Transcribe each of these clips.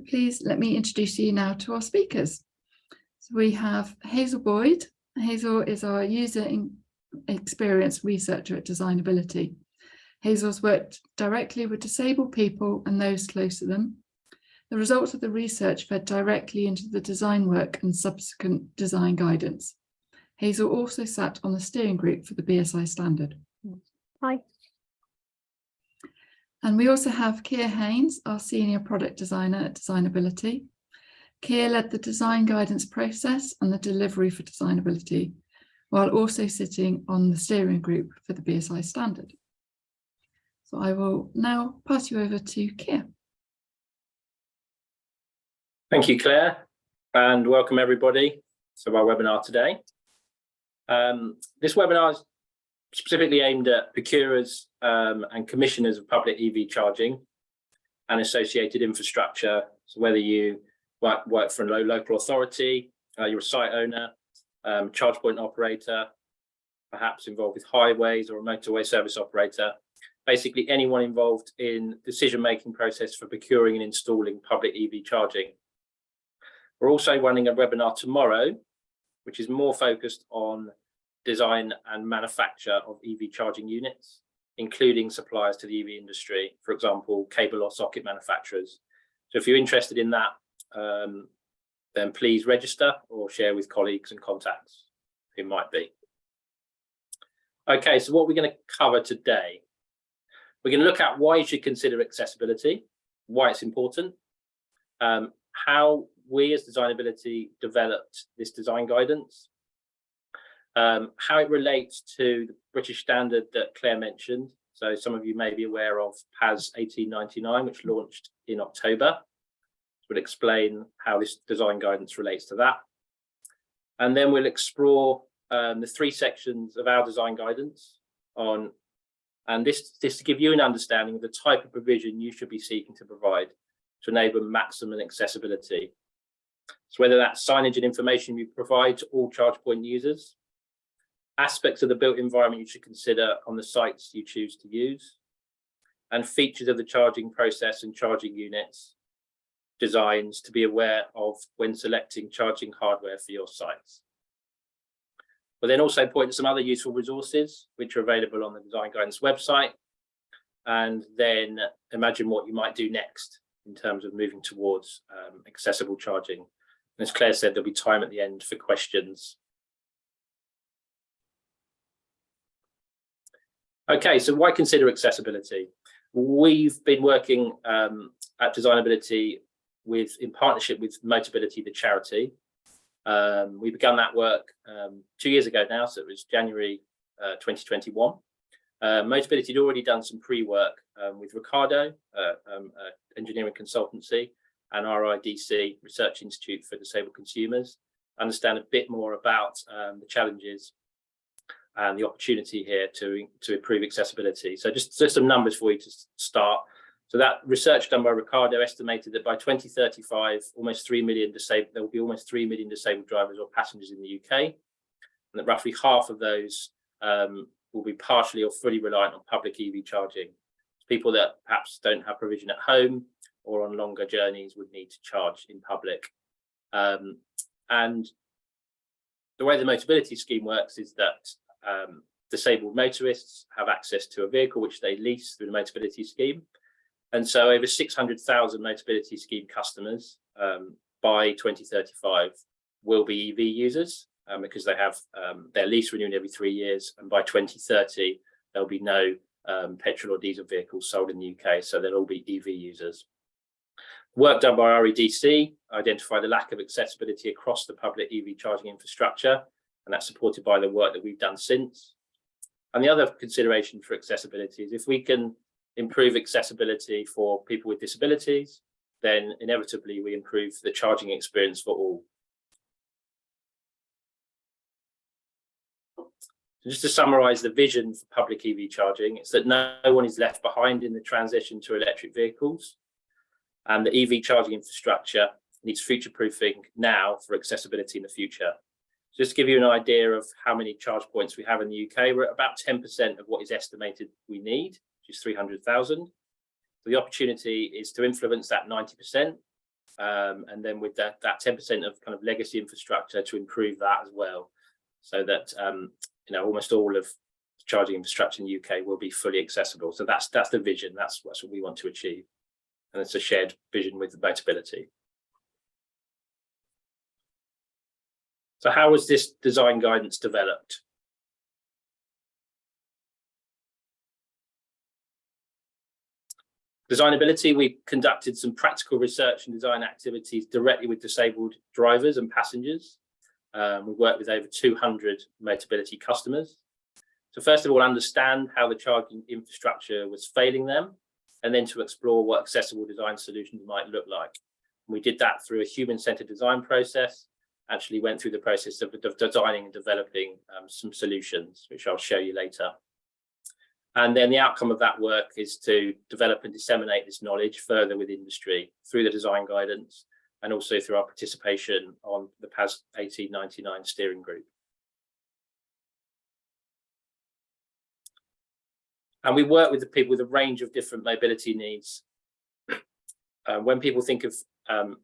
please let me introduce you now to our speakers. So we have Hazel Boyd. Hazel is our user experience researcher at Designability. Hazel's worked directly with disabled people and those close to them. The results of the research fed directly into the design work and subsequent design guidance. Hazel also sat on the steering group for the BSI standard. Hi. And we also have Keir Haynes, our senior product designer at Designability. Keir led the design guidance process and the delivery for Designability, while also sitting on the steering group for the BSI standard. So I will now pass you over to Keir. Thank you, Claire, and welcome everybody to our webinar today. This webinar is specifically aimed at procurers and commissioners of public EV charging and associated infrastructure. So whether you work for a local authority, you're a site owner, charge point operator, perhaps involved with highways or a motorway service operator, basically anyone involved in decision-making process for procuring and installing public EV charging. We're also running a webinar tomorrow, which is more focused on design and manufacture of EV charging units, including suppliers to the EV industry, for example, cable or socket manufacturers. So if you're interested in that, then please register or share with colleagues and contacts who might be. Okay, so what we're going to cover today, we're going to look at why you should consider accessibility, why it's important, how we as Designability developed this design guidance, how it relates to the British standard that Claire mentioned. So some of you may be aware of PAS 1899, which launched in October. We'll explain how this design guidance relates to that. And then we'll explore the three sections of our design guidance and this to give you an understanding of the type of provision you should be seeking to provide to enable maximum accessibility. So whether that's signage and information you provide to all charge point users, aspects of the built environment you should consider on the sites you choose to use, and features of the charging process and charging units, designs to be aware of when selecting charging hardware for your sites. We'll then also point to some other useful resources which are available on the design guidance website, and then imagine what you might do next in terms of moving towards accessible charging. And as Claire said, there'll be time at the end for questions. Okay, so why consider accessibility? We've been working at Designability in partnership with Motability, the charity. We began that work 2 years ago now, so it was January 2021. Motability had already done some pre-work with Ricardo, engineering consultancy, and RIDC, Research Institute for Disabled Consumers, understand a bit more about the challenges and the opportunity here to improve accessibility. So just some numbers for you to start. So that research done by Ricardo estimated that by 2035, there will be almost 3 million disabled drivers or passengers in the UK, and that roughly half of those will be partially or fully reliant on public EV charging. People that perhaps don't have provision at home or on longer journeys would need to charge in public. And the way the Motability scheme works is that disabled motorists have access to a vehicle which they lease through the Motability scheme. And so over 600,000 Motability scheme customers by 2035 will be EV users because they have their lease renewed every 3 years. And by 2030, there'll be no petrol or diesel vehicles sold in the UK. So they'll all be EV users. Work done by REDC identified the lack of accessibility across the public EV charging infrastructure, and that's supported by the work that we've done since. And the other consideration for accessibility is if we can improve accessibility for people with disabilities, then inevitably we improve the charging experience for all. So just to summarise the vision for public EV charging, it's that no one is left behind in the transition to electric vehicles, and the EV charging infrastructure needs future-proofing now for accessibility in the future. Just to give you an idea of how many charge points we have in the UK, we're at about 10% of what is estimated we need, which is 300,000. So the opportunity is to influence that 90% and then with that 10% of kind of legacy infrastructure to improve that as well, so that almost all of charging infrastructure in the UK will be fully accessible. So that's the vision. That's what we want to achieve, and it's a shared vision with the Motability. So how was this design guidance developed? Designability, we conducted some practical research and design activities directly with disabled drivers and passengers. We worked with over 200 Motability customers. So first of all, understand how the charging infrastructure was failing them, and then to explore what accessible design solutions might look like. And we did that through a human-centered design process, actually went through the process of designing and developing some solutions, which I'll show you later. And then the outcome of that work is to develop and disseminate this knowledge further with industry through the design guidance, and also through our participation on the PAS 1899 steering group. And we work with the people with a range of different mobility needs. When people think of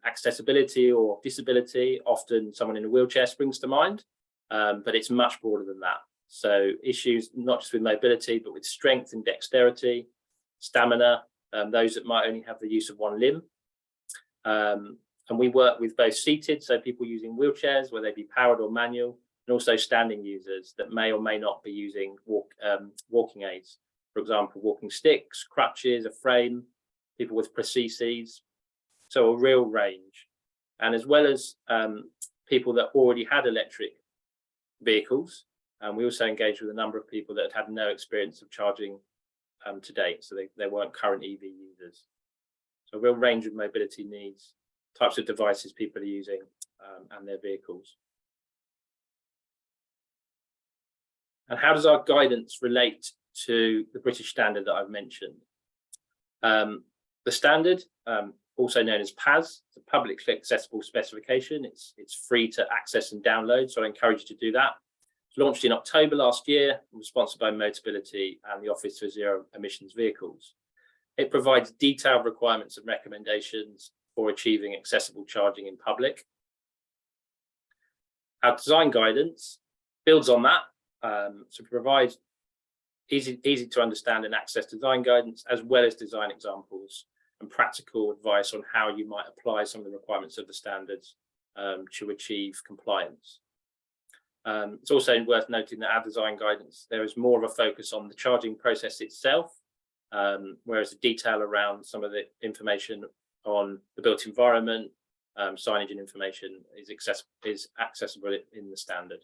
accessibility or disability, often someone in a wheelchair springs to mind, but it's much broader than that. So issues not just with mobility, but with strength and dexterity, stamina, those that might only have the use of one limb. And we work with both seated, so people using wheelchairs, whether they be powered or manual, and also standing users that may or may not be using walking aids. For example, walking sticks, crutches, a frame, people with prostheses. So a real range. And as well as people that already had electric vehicles, we also engaged with a number of people that had no experience of charging to date. So they weren't current EV users. So a real range of mobility needs, types of devices people are using, and their vehicles. And how does our guidance relate to the British standard that I've mentioned? The standard, also known as PAS, it's a publicly accessible specification. It's free to access and download, so I encourage you to do that. It was launched in October last year and was sponsored by Motability and the Office for Zero Emissions Vehicles. It provides detailed requirements and recommendations for achieving accessible charging in public. Our design guidance builds on that, to provide easy to understand and access design guidance, as well as design examples and practical advice on how you might apply some of the requirements of the standards to achieve compliance. It's also worth noting that our design guidance, there is more of a focus on the charging process itself, whereas the detail around some of the information on the built environment, signage and information is accessible in the standard.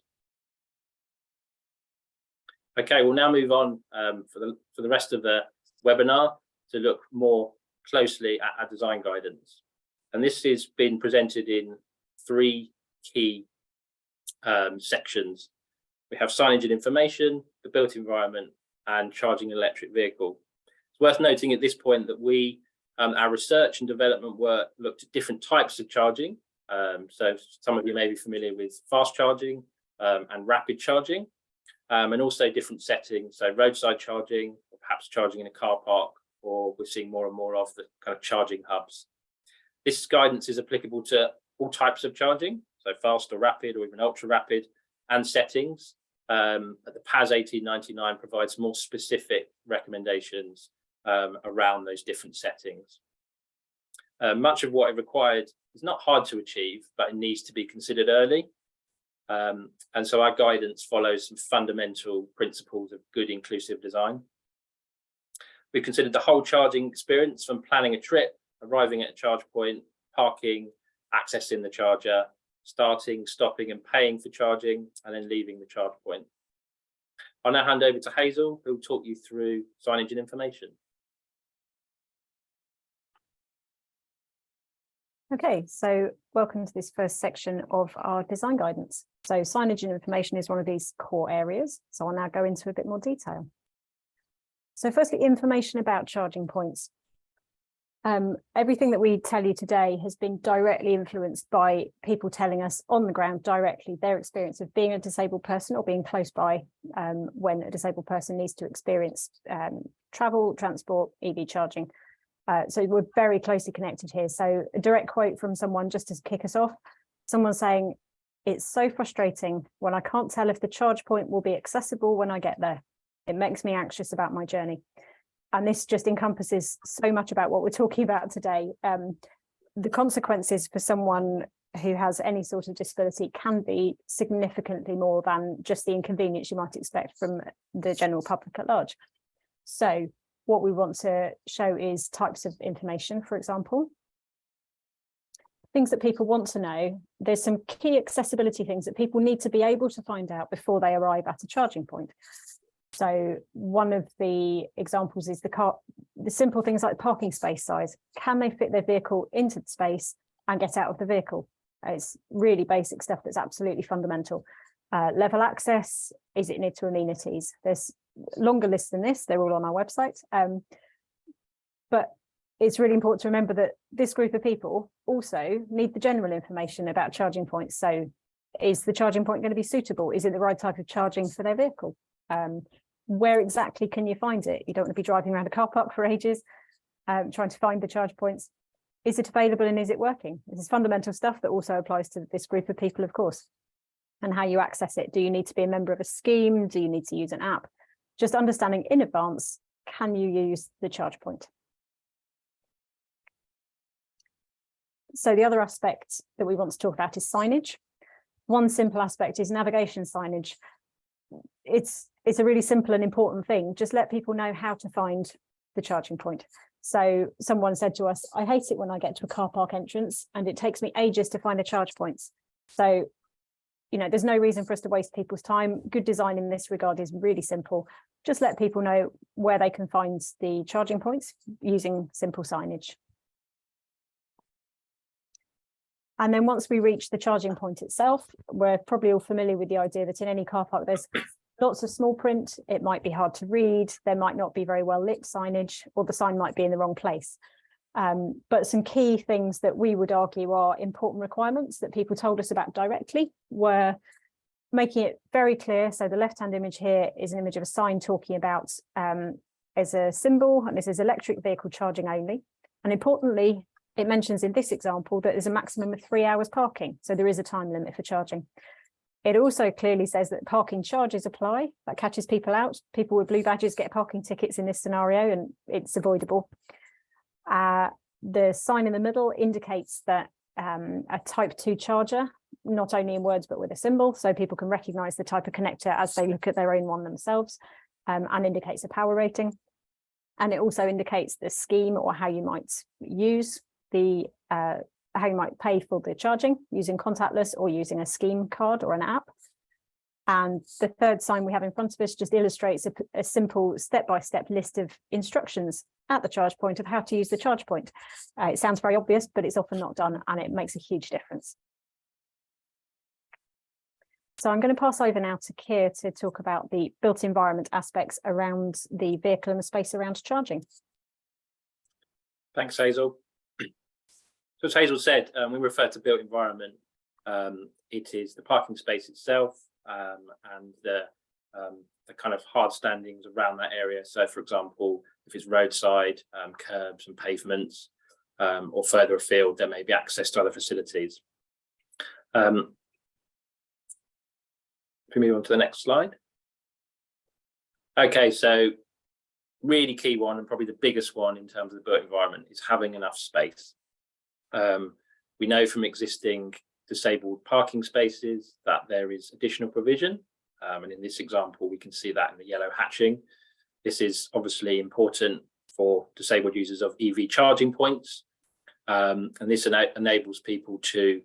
Okay, we'll now move on for the rest of the webinar to look more closely at our design guidance. And this has been presented in 3 key sections. We have signage and information, the built environment, and charging an electric vehicle. It's worth noting at this point that our research and development work looked at different types of charging. So some of you may be familiar with fast charging and rapid charging, and also different settings, so roadside charging, or perhaps charging in a car park, or we're seeing more and more of the kind of charging hubs. This guidance is applicable to all types of charging, so fast or rapid or even ultra rapid, and settings. The PAS 1899 provides more specific recommendations around those different settings. Much of what it required is not hard to achieve, but it needs to be considered early. And so our guidance follows some fundamental principles of good inclusive design. We've considered the whole charging experience, from planning a trip, arriving at a charge point, parking, accessing the charger, starting, stopping and paying for charging, and then leaving the charge point. I'll now hand over to Hazel, who will talk you through signage and information. Okay, so welcome to this first section of our design guidance. So signage and information is one of these core areas. So I'll now go into a bit more detail. So firstly, information about charging points. Everything that we tell you today has been directly influenced by people telling us on the ground directly their experience of being a disabled person or being close by when a disabled person needs to experience travel, transport, EV charging. So we're very closely connected here. So a direct quote from someone just to kick us off, someone saying, "It's so frustrating when I can't tell if the charge point will be accessible when I get there. It makes me anxious about my journey." And this just encompasses so much about what we're talking about today. The consequences for someone who has any sort of disability can be significantly more than just the inconvenience you might expect from the general public at large. So what we want to show is types of information, for example. Things that people want to know. There's some key accessibility things that people need to be able to find out before they arrive at a charging point. So one of the examples is the simple things like parking space size. Can they fit their vehicle into the space and get out of the vehicle? It's really basic stuff that's absolutely fundamental. Level access, is it near to amenities? There's longer lists than this, they're all on our website. But it's really important to remember that this group of people also need the general information about charging points. So is the charging point going to be suitable? Is it the right type of charging for their vehicle? Where exactly can you find it? You don't want to be driving around a car park for ages, trying to find the charge points. Is it available and is it working? This is fundamental stuff that also applies to this group of people, of course. And how you access it. Do you need to be a member of a scheme? Do you need to use an app? Just understanding in advance, can you use the charge point? So the other aspect that we want to talk about is signage. One simple aspect is navigation signage. It's a really simple and important thing. Just let people know how to find the charging point. So someone said to us, "I hate it when I get to a car park entrance and it takes me ages to find the charge points." So, you know, there's no reason for us to waste people's time. Good design in this regard is really simple. Just let people know where they can find the charging points using simple signage. And then once we reach the charging point itself, we're probably all familiar with the idea that in any car park, there's lots of small print. It might be hard to read. There might not be very well lit signage, or the sign might be in the wrong place. But some key things that we would argue are important requirements that people told us about directly were making it very clear. So the left-hand image here is an image of a sign talking about as a symbol, and this is electric vehicle charging only. And importantly, it mentions in this example that there's a maximum of 3 hours parking. So there is a time limit for charging. It also clearly says that parking charges apply. That catches people out. People with blue badges get parking tickets in this scenario, and it's avoidable. The sign in the middle indicates that a type 2 charger, not only in words, but with a symbol, so people can recognize the type of connector as they look at their own one themselves, and indicates a power rating. And it also indicates the scheme, or how you might use how you might pay for the charging using contactless or using a scheme card or an app. And the third sign we have in front of us just illustrates a simple step-by-step list of instructions at the charge point of how to use the charge point. It sounds very obvious, but it's often not done, and it makes a huge difference. So I'm going to pass over now to Keir to talk about the built environment aspects around the vehicle and the space around charging. Thanks, Hazel. So as Hazel said, when we refer to built environment, it is the parking space itself and the kind of hard standings around that area. So, for example, if it's roadside, curbs and pavements, or further afield, there may be access to other facilities. If we move on to the next slide. Okay, so really key one, and probably the biggest one in terms of the built environment, is having enough space. We know from existing disabled parking spaces that there is additional provision, and in this example we can see that in the yellow hatching. This is obviously important for disabled users of EV charging points, and this enables people to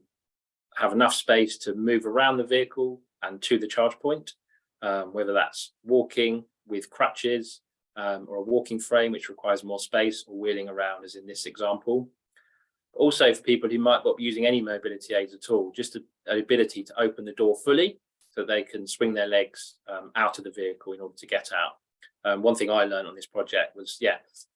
have enough space to move around the vehicle and to the charge point, whether that's walking with crutches or a walking frame which requires more space, or wheeling around as in this example. Also for people who might not be using any mobility aids at all, just an ability to open the door fully so they can swing their legs out of the vehicle in order to get out. One thing I learned on this project was,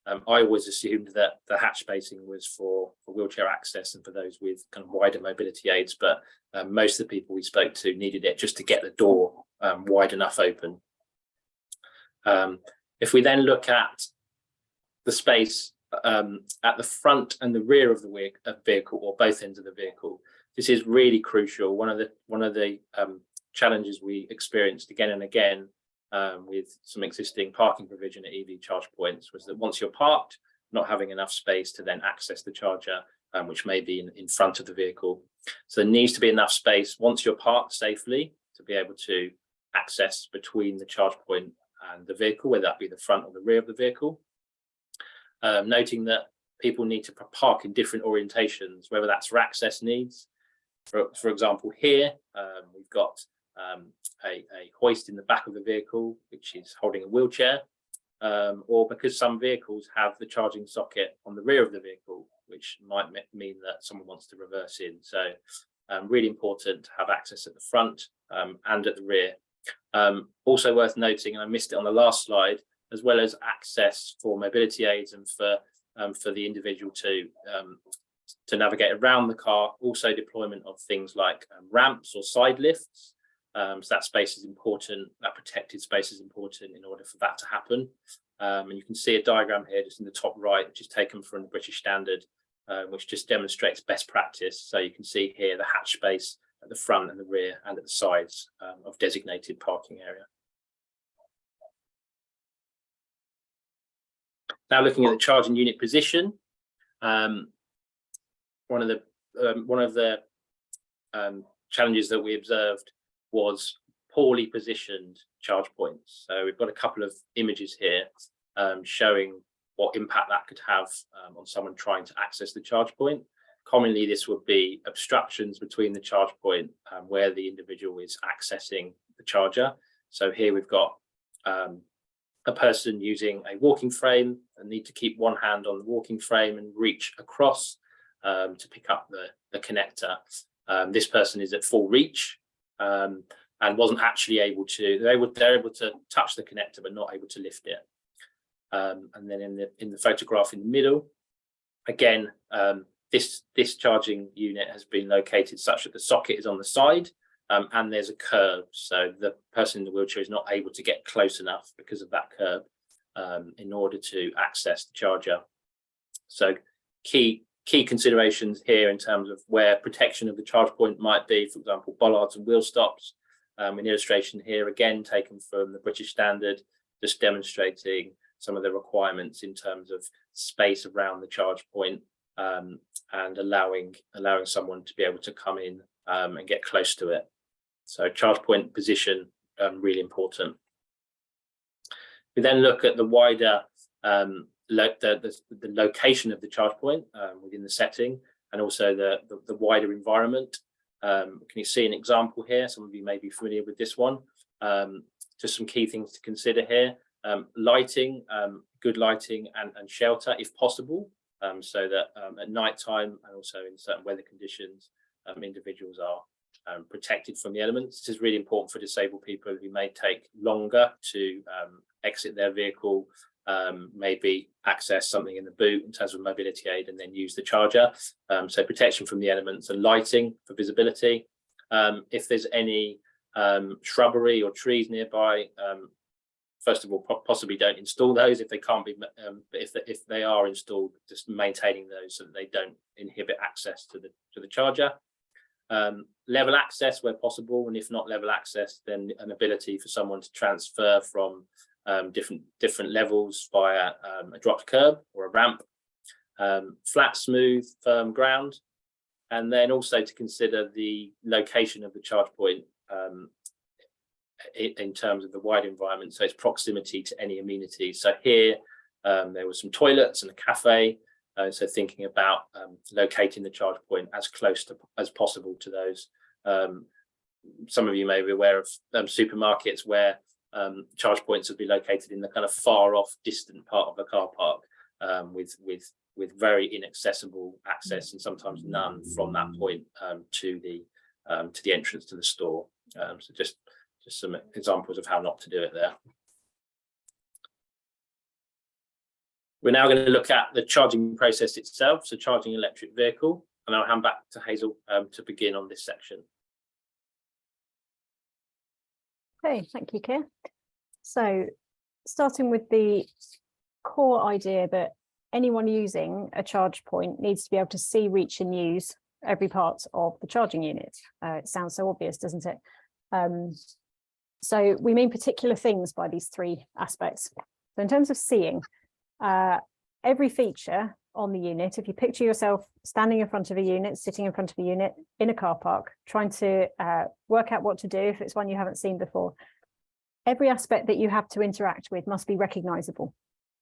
I always assumed that the hatch spacing was for wheelchair access and for those with kind of wider mobility aids, but most of the people we spoke to needed it just to get the door wide enough open. If we then look at the space at the front and the rear of the vehicle, or both ends of the vehicle. This is really crucial. One of the challenges we experienced again and again with some existing parking provision at EV charge points was that once you're parked, not having enough space to then access the charger, which may be in front of the vehicle. So there needs to be enough space once you're parked safely to be able to access between the charge point and the vehicle, whether that be the front or the rear of the vehicle. Noting that people need to park in different orientations, whether that's for access needs. For example, here we've got a hoist in the back of the vehicle, which is holding a wheelchair, or because some vehicles have the charging socket on the rear of the vehicle, which might mean that someone wants to reverse in. So really important to have access at the front and at the rear. Also worth noting, and I missed it on the last slide, as well as access for mobility aids and for the individual to navigate around the car, also deployment of things like ramps or side lifts. So that space is important, that protected space is important in order for that to happen. And you can see a diagram here just in the top right, which is taken from the British Standard, which just demonstrates best practice. So you can see here the hatch space at the front and the rear and at the sides of designated parking area. Now looking at the charging unit position, one of the challenges that we observed was poorly positioned charge points. So we've got a couple of images here showing what impact that could have on someone trying to access the charge point. Commonly, this would be obstructions between the charge point where the individual is accessing the charger. So here we've got a person using a walking frame and need to keep one hand on the walking frame and reach across to pick up the connector. This person is at full reach and wasn't actually able to. They're able to touch the connector but not able to lift it. And then in the photograph in the middle, again, this charging unit has been located such that the socket is on the side. And there's a curb, so the person in the wheelchair is not able to get close enough because of that curb in order to access the charger. So key considerations here in terms of where protection of the charge point might be, for example, bollards and wheel stops. An illustration here again taken from the British Standard, just demonstrating some of the requirements in terms of space around the charge point and allowing someone to be able to come in and get close to it. So charge point position, really important. We then look at the wider, the location of the charge point within the setting, and also the wider environment. Can you see an example here? Some of you may be familiar with this one. Just some key things to consider here. Lighting, good lighting and shelter if possible, so that at night time and also in certain weather conditions, individuals are protected from the elements. This is really important for disabled people who may take longer to exit their vehicle, maybe access something in the boot in terms of mobility aid and then use the charger. So protection from the elements and lighting for visibility. If there's any shrubbery or trees nearby, first of all, possibly don't install those if they can't be, but if they are installed, just maintaining those so that they don't inhibit access to the charger. Level access where possible, and if not level access, then an ability for someone to transfer from different levels via a dropped curb or a ramp. Flat, smooth, firm ground, and then also to consider the location of the charge point in terms of the wider environment, so its proximity to any amenities. So here there were some toilets and a cafe, so thinking about locating the charge point as close as possible to those. Some of you may be aware of supermarkets where charge points would be located in the kind of far off distant part of the car park, with very inaccessible access and sometimes none from that point to the entrance to the store. So just some examples of how not to do it there. We're now going to look at the charging process itself, so charging an electric vehicle, and I'll hand back to Hazel to begin on this section. Okay, thank you, Keir. So starting with the core idea that anyone using a charge point needs to be able to see, reach and use every part of the charging unit. It sounds so obvious, doesn't it? So we mean particular things by these three aspects. So in terms of seeing, every feature on the unit, if you picture yourself standing in front of a unit, sitting in front of a unit in a car park, trying to work out what to do if it's one you haven't seen before, every aspect that you have to interact with must be recognizable.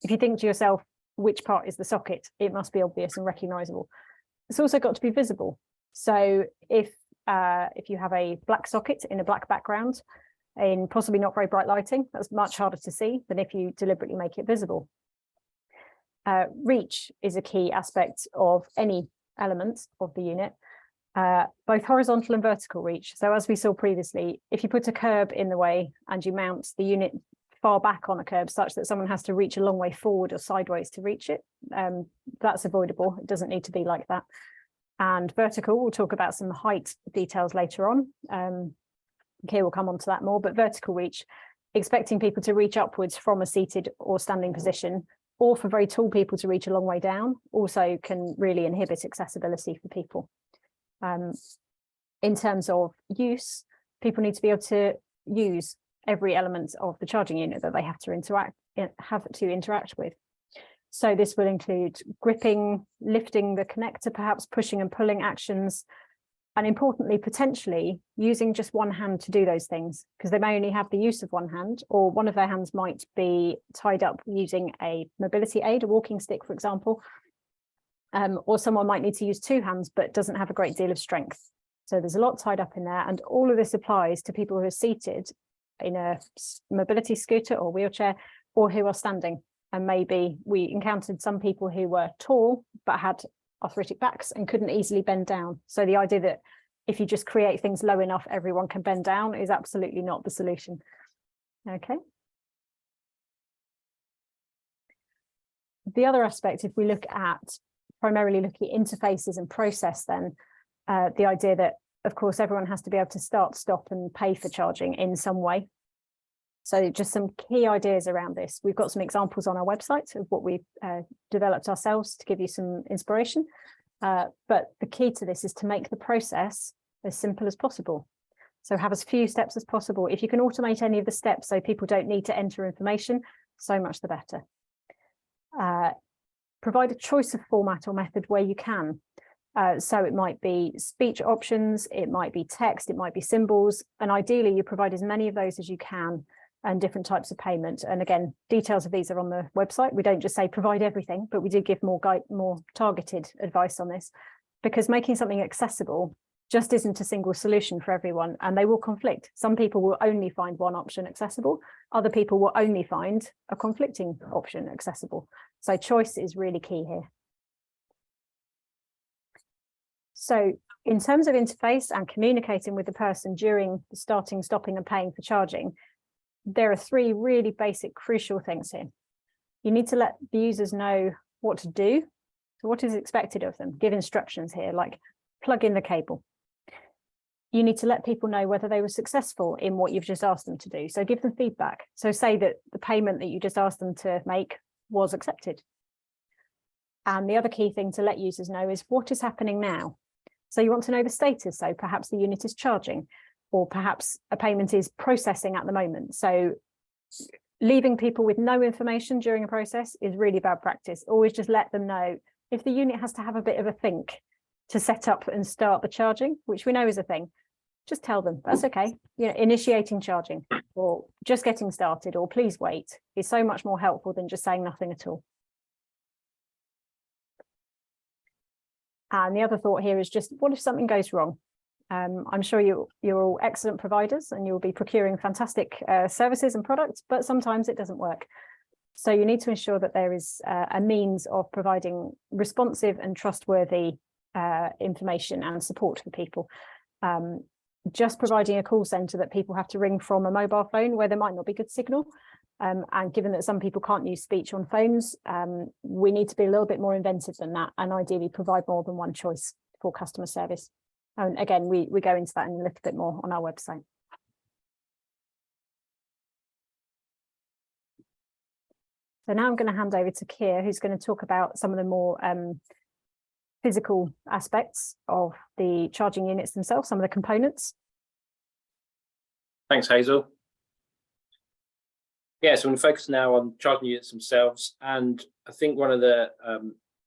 If you think to yourself, which part is the socket, it must be obvious and recognizable. It's also got to be visible. So if you have a black socket in a black background, in possibly not very bright lighting, that's much harder to see than if you deliberately make it visible. Reach is a key aspect of any element of the unit, both horizontal and vertical reach. So as we saw previously, if you put a curb in the way and you mount the unit far back on a curb such that someone has to reach a long way forward or sideways to reach it, that's avoidable. It doesn't need to be like that. And vertical, we'll talk about some height details later on. Here we'll come on to that more, but vertical reach, expecting people to reach upwards from a seated or standing position, or for very tall people to reach a long way down, also can really inhibit accessibility for people. In terms of use, people need to be able to use every element of the charging unit that they have to interact with. So this will include gripping, lifting the connector, perhaps pushing and pulling actions, and importantly, potentially using just one hand to do those things, because they may only have the use of one hand, or one of their hands might be tied up using a mobility aid, a walking stick, for example, or someone might need to use two hands but doesn't have a great deal of strength. So there's a lot tied up in there, and all of this applies to people who are seated in a mobility scooter or wheelchair, or who are standing. And maybe we encountered some people who were tall but had arthritic backs and couldn't easily bend down. So the idea that if you just create things low enough, everyone can bend down is absolutely not the solution. Okay. The other aspect, if we look at primarily looking at interfaces and process, then the idea that, of course, everyone has to be able to start, stop and pay for charging in some way. So just some key ideas around this. We've got some examples on our website of what we've developed ourselves to give you some inspiration. But the key to this is to make the process as simple as possible. So have as few steps as possible. If you can automate any of the steps so people don't need to enter information, so much the better. Provide a choice of format or method where you can. So it might be speech options, it might be text, it might be symbols, and ideally you provide as many of those as you can, and different types of payment. And again, details of these are on the website. We don't just say provide everything, but we do give more targeted advice on this, because making something accessible just isn't a single solution for everyone, and they will conflict. Some people will only find one option accessible, other people will only find a conflicting option accessible. So choice is really key here. So in terms of interface and communicating with the person during the starting, stopping and paying for charging, there are three really basic, crucial things here. You need to let the users know what to do. So what is expected of them? Give instructions here, like plug in the cable. You need to let people know whether they were successful in what you've just asked them to do. So give them feedback. So say that the payment that you just asked them to make was accepted. And the other key thing to let users know is what is happening now. So you want to know the status. So perhaps the unit is charging, or perhaps a payment is processing at the moment. So leaving people with no information during a process is really bad practice. Always just let them know. If the unit has to have a bit of a think to set up and start the charging, which we know is a thing, just tell them that's okay. You know, initiating charging or just getting started or please wait is so much more helpful than just saying nothing at all. And the other thought here is just, what if something goes wrong? I'm sure you're all excellent providers and you'll be procuring fantastic services and products, but sometimes it doesn't work. So you need to ensure that there is a means of providing responsive and trustworthy information and support for people. Just providing a call centre that people have to ring from a mobile phone where there might not be good signal. And given that some people can't use speech on phones, we need to be a little bit more inventive than that and ideally provide more than one choice for customer service. And again, we go into that in a little bit more on our website. So now I'm going to hand over to Keir, who's going to talk about some of the more physical aspects of the charging units themselves, some of the components. Thanks, Hazel. Yeah, so I'm going to focus now on charging units themselves. And I think one of the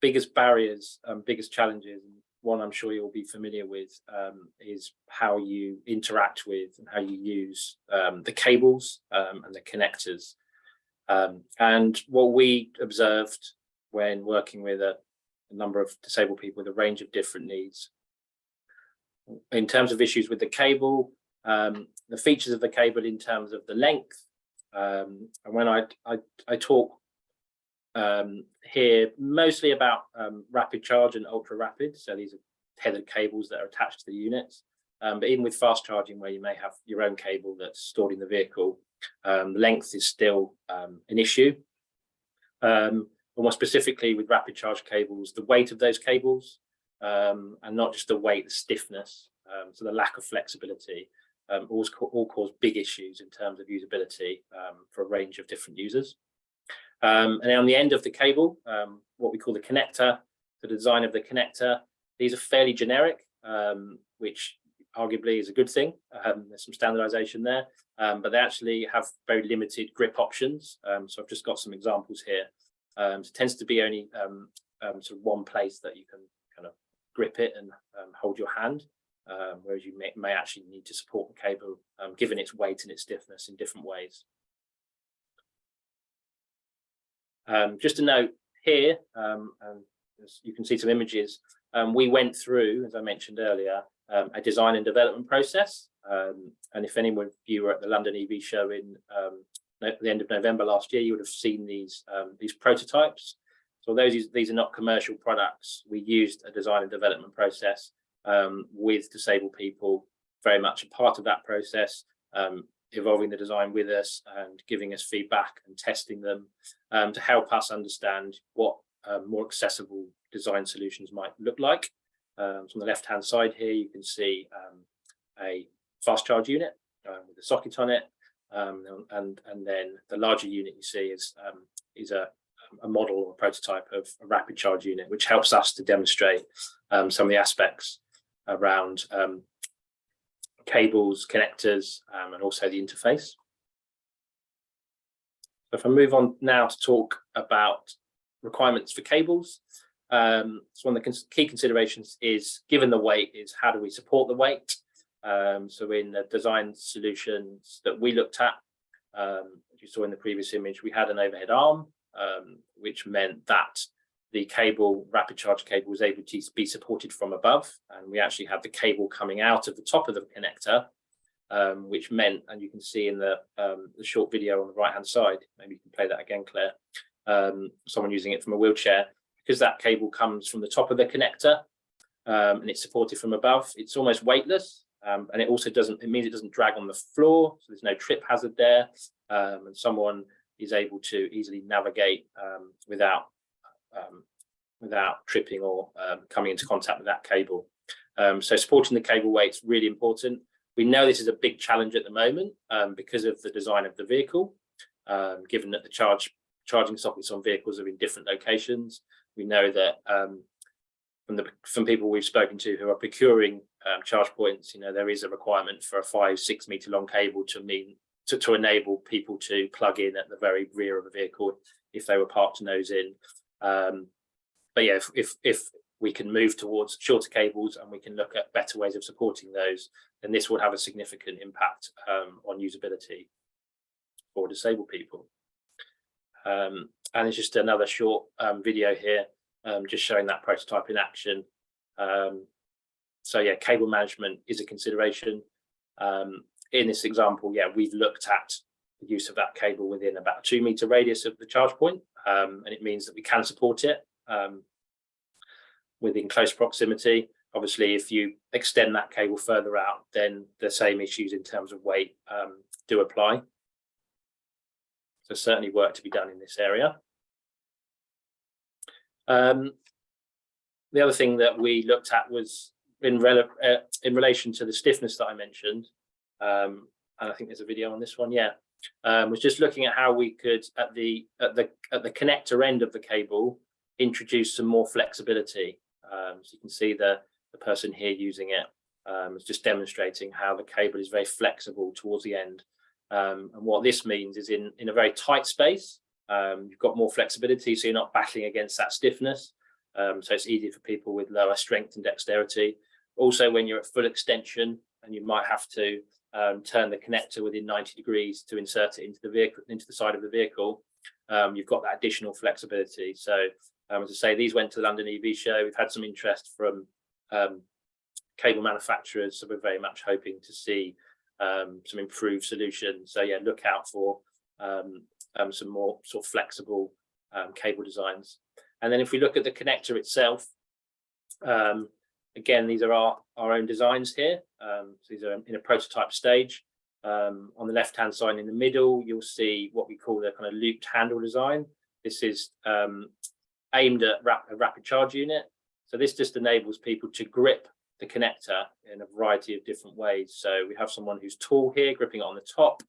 biggest barriers, biggest challenges, and one I'm sure you'll be familiar with, is how you interact with and how you use the cables and the connectors. And what we observed when working with a number of disabled people with a range of different needs, in terms of issues with the cable, the features of the cable in terms of the length, and when I talk here mostly about rapid charge and ultra rapid, so these are tethered cables that are attached to the units, but even with fast charging, where you may have your own cable that's stored in the vehicle, length is still an issue. But more specifically with rapid charge cables, the weight of those cables, and not just the weight, the stiffness, so the lack of flexibility, all cause big issues in terms of usability for a range of different users. And then on the end of the cable, what we call the connector, the design of the connector, these are fairly generic, which arguably is a good thing. There's some standardization there, but they actually have very limited grip options. So I've just got some examples here. So it tends to be only sort of one place that you can kind of grip it and hold your hand, whereas you may actually need to support the cable, given its weight and its stiffness, in different ways. Just a note here, and as you can see some images, we went through, as I mentioned earlier, a design and development process. And if any of you were at the London EV show in at the end of November last year, you would have seen these prototypes. So although these are not commercial products, we used a design and development process with disabled people, very much a part of that process, evolving the design with us and giving us feedback and testing them to help us understand what more accessible design solutions might look like. So on the left-hand side here, you can see a fast charge unit with a socket on it, and then the larger unit you see is a model or a prototype of a rapid charge unit, which helps us to demonstrate some of the aspects around cables, connectors, and also the interface. So if I move on now to talk about requirements for cables, so one of the key considerations is, given the weight, is how do we support the weight? So in the design solutions that we looked at, as you saw in the previous image, we had an overhead arm, which meant that the cable, rapid charge cable, was able to be supported from above, and we actually had the cable coming out of the top of the connector, which meant, and you can see in the short video on the right hand side, maybe you can play that again, Claire, someone using it from a wheelchair, because that cable comes from the top of the connector and it's supported from above, it's almost weightless, and it also means it doesn't drag on the floor, so there's no trip hazard there, and someone is able to easily navigate without tripping or coming into contact with that cable. So supporting the cable weight is really important. We know this is a big challenge at the moment because of the design of the vehicle, given that the charging sockets on vehicles are in different locations. We know that from people we've spoken to who are procuring charge points, there is a requirement for a 5-6 meter long cable to enable people to plug in at the very rear of a vehicle if they were parked nose in. But yeah, if we can move towards shorter cables and we can look at better ways of supporting those, then this will have a significant impact on usability for disabled people. And it's just another short video here, just showing that prototype in action. So yeah, cable management is a consideration. In this example, yeah, we've looked at the use of that cable within about a 2 meter radius of the charge point, and it means that we can support it within close proximity. Obviously, if you extend that cable further out, then the same issues in terms of weight do apply. So certainly work to be done in this area. The other thing that we looked at was in relation to the stiffness that I mentioned, and I think there's a video on this one. Yeah, was just looking at how we could, at the connector end of the cable, introduce some more flexibility. So you can see the person here using it is just demonstrating how the cable is very flexible towards the end. And what this means is in a very tight space, you've got more flexibility, so you're not battling against that stiffness. So it's easier for people with lower strength and dexterity. Also, when you're at full extension and you might have to turn the connector within 90 degrees to insert it into the vehicle, into the side of the vehicle, you've got that additional flexibility. So as I say, these went to the London EV show. We've had some interest from cable manufacturers, so we're very much hoping to see some improved solutions. So yeah, look out for some more sort of flexible cable designs. And then if we look at the connector itself, again, these are our own designs here. So these are in a prototype stage. On the left-hand side in the middle, you'll see what we call the kind of looped handle design. This is aimed at a rapid charge unit. So this just enables people to grip the connector in a variety of different ways. So we have someone who's tall here, gripping it on the top.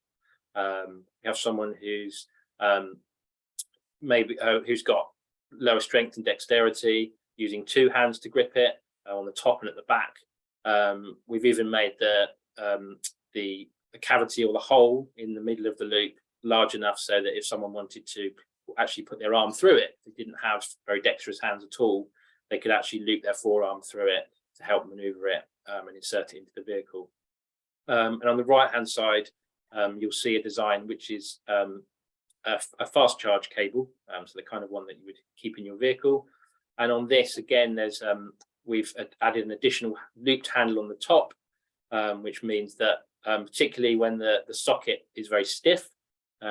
We have someone who's who's got lower strength and dexterity, using two hands to grip it on the top and at the back. We've even made the cavity or the hole in the middle of the loop large enough so that if someone wanted to actually put their arm through it, they didn't have very dexterous hands at all, they could actually loop their forearm through it to help maneuver it and insert it into the vehicle. And on the right hand side, you'll see a design which is a fast charge cable, so the kind of one that you would keep in your vehicle. And on this, again, there's we've added an additional looped handle on the top, which means that particularly when the socket is very stiff,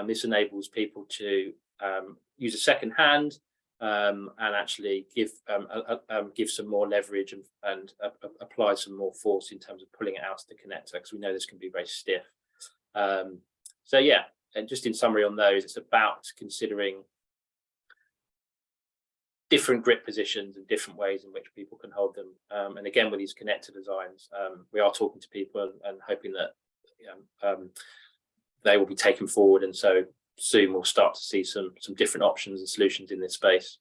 this enables people to use a second hand and actually give some more leverage and apply some more force in terms of pulling it out of the connector, because we know this can be very stiff. So yeah, and just in summary on those, it's about considering different grip positions and different ways in which people can hold them. And again, with these connector designs, we are talking to people and hoping that they will be taken forward. And so soon we'll start to see some different options and solutions in this space.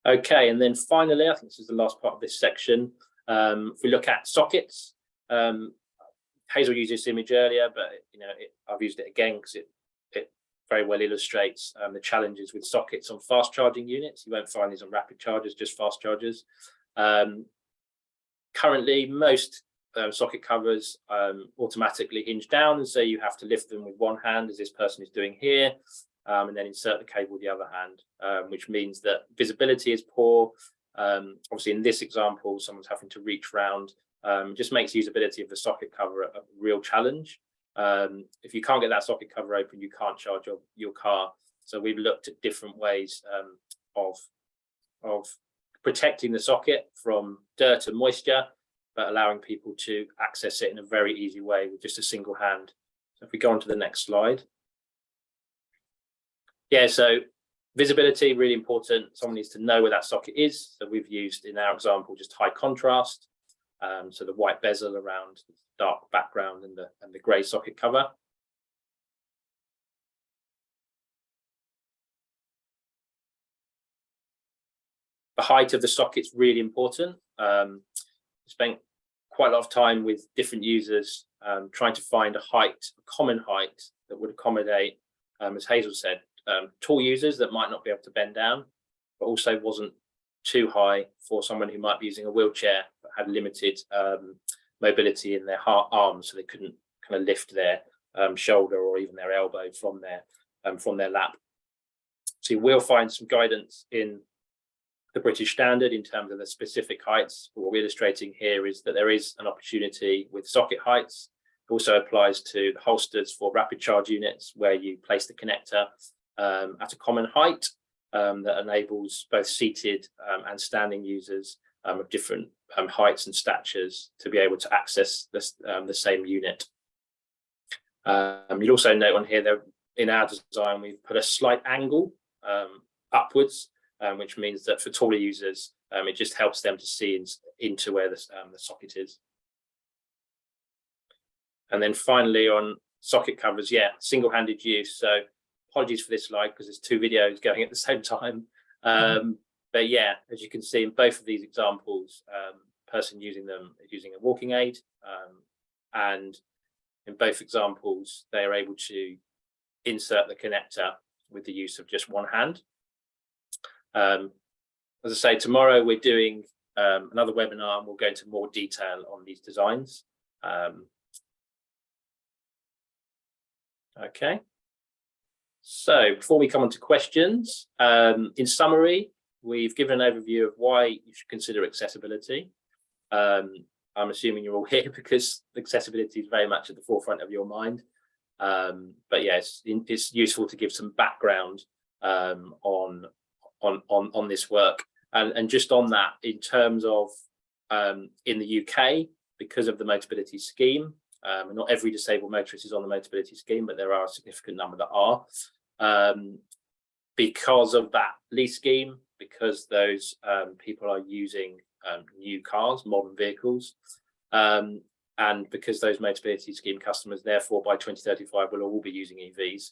Okay, and then finally, I think this is the last part of this section. If we look at sockets, Hazel used this image earlier, but I've used it again because it very well illustrates the challenges with sockets on fast charging units. You won't find these on rapid chargers, just fast chargers. Currently, most socket covers automatically hinge down, and so you have to lift them with one hand, as this person is doing here, and then insert the cable with the other hand, which means that visibility is poor. Obviously, in this example, someone's having to reach round. Just makes usability of the socket cover a real challenge. If you can't get that socket cover open, you can't charge your car. So we've looked at different ways of protecting the socket from dirt and moisture, but allowing people to access it in a very easy way with just a single hand. So if we go on to the next slide. Yeah, so visibility, really important. Someone needs to know where that socket is. So we've used, in our example, just high contrast. So the white bezel around the dark background and the grey socket cover. The height of the socket's really important. Spent quite a lot of time with different users trying to find a common height that would accommodate, as Hazel said, tall users that might not be able to bend down, but also wasn't too high for someone who might be using a wheelchair but had limited mobility in their arms, so they couldn't kind of lift their shoulder or even their elbow from their lap. So you will find some guidance in the British Standard in terms of the specific heights. But what we're illustrating here is that there is an opportunity with socket heights. It also applies to the holsters for rapid charge units, where you place the connector at a common height that enables both seated and standing users of different heights and statures to be able to access the same unit. You'll also note on here that in our design, we've put a slight angle upwards, which means that for taller users, it just helps them to see into where the socket is. And then finally on socket covers, yeah, single-handed use. So apologies for this slide because there's two videos going at the same time. But yeah, as you can see in both of these examples, person using them is using a walking aid, and in both examples they are able to insert the connector with the use of just one hand. As I say, tomorrow we're doing another webinar and we'll go into more detail on these designs. Okay, so before we come on to questions, in summary, we've given an overview of why you should consider accessibility. I'm assuming you're all here because accessibility is very much at the forefront of your mind. But yes, it's useful to give some background on this work. And just on that, in terms of in the UK, because of the Motability scheme, not every disabled motorist is on the Motability scheme, but there are a significant number that are. Because of that lease scheme, because those people are using new cars, modern vehicles, and because those Motability scheme customers, therefore by 2035 will all be using EVs,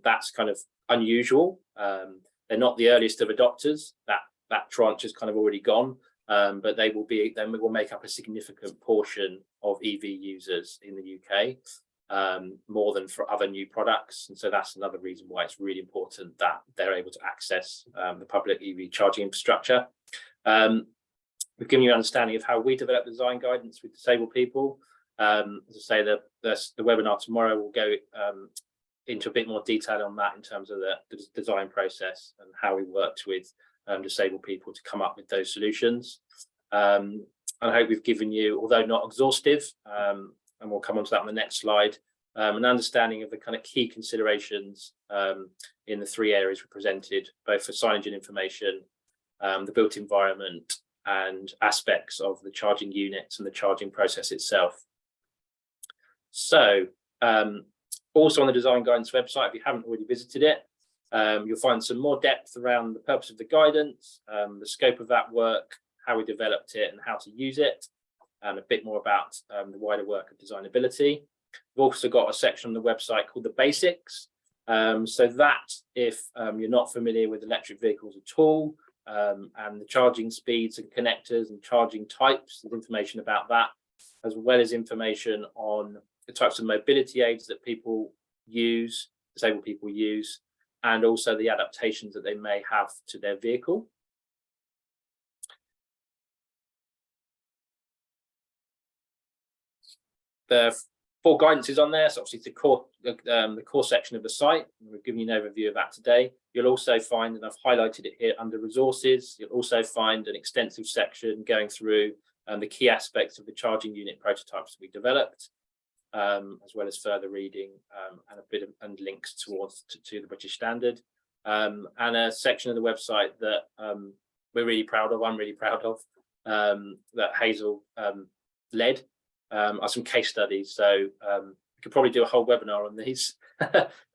that's kind of unusual. They're not the earliest of adopters. That tranche is kind of already gone, but they will be. Then we will make up a significant portion of EV users in the UK, more than for other new products, and so that's another reason why it's really important that they're able to access the public EV charging infrastructure. We've given you an understanding of how we develop design guidance with disabled people. As I say, the webinar tomorrow will go into a bit more detail on that in terms of the design process and how we worked with disabled people to come up with those solutions. And I hope we've given you, although not exhaustive, and we'll come on to that on the next slide, an understanding of the kind of key considerations in the three areas we presented, both for signage and information, the built environment, and aspects of the charging units and the charging process itself. So also on the design guidance website, if you haven't already visited it, you'll find some more depth around the purpose of the guidance, the scope of that work, how we developed it and how to use it, and a bit more about the wider work of designability. We've also got a section on the website called the basics, so that if you're not familiar with electric vehicles at all, and the charging speeds and connectors and charging types, there's information about that, as well as information on the types of mobility aids that people use, disabled people use, and also the adaptations that they may have to their vehicle. The full guidance is on there, so obviously the core section of the site. We've given you an overview of that today. You'll also find, and I've highlighted it here under resources, you'll also find an extensive section going through the key aspects of the charging unit prototypes that we developed, as well as further reading and a bit of links towards to the British standard, and a section of the website that we're really proud of. I'm really proud of that Hazel led. Are some case studies, so we could probably do a whole webinar on these.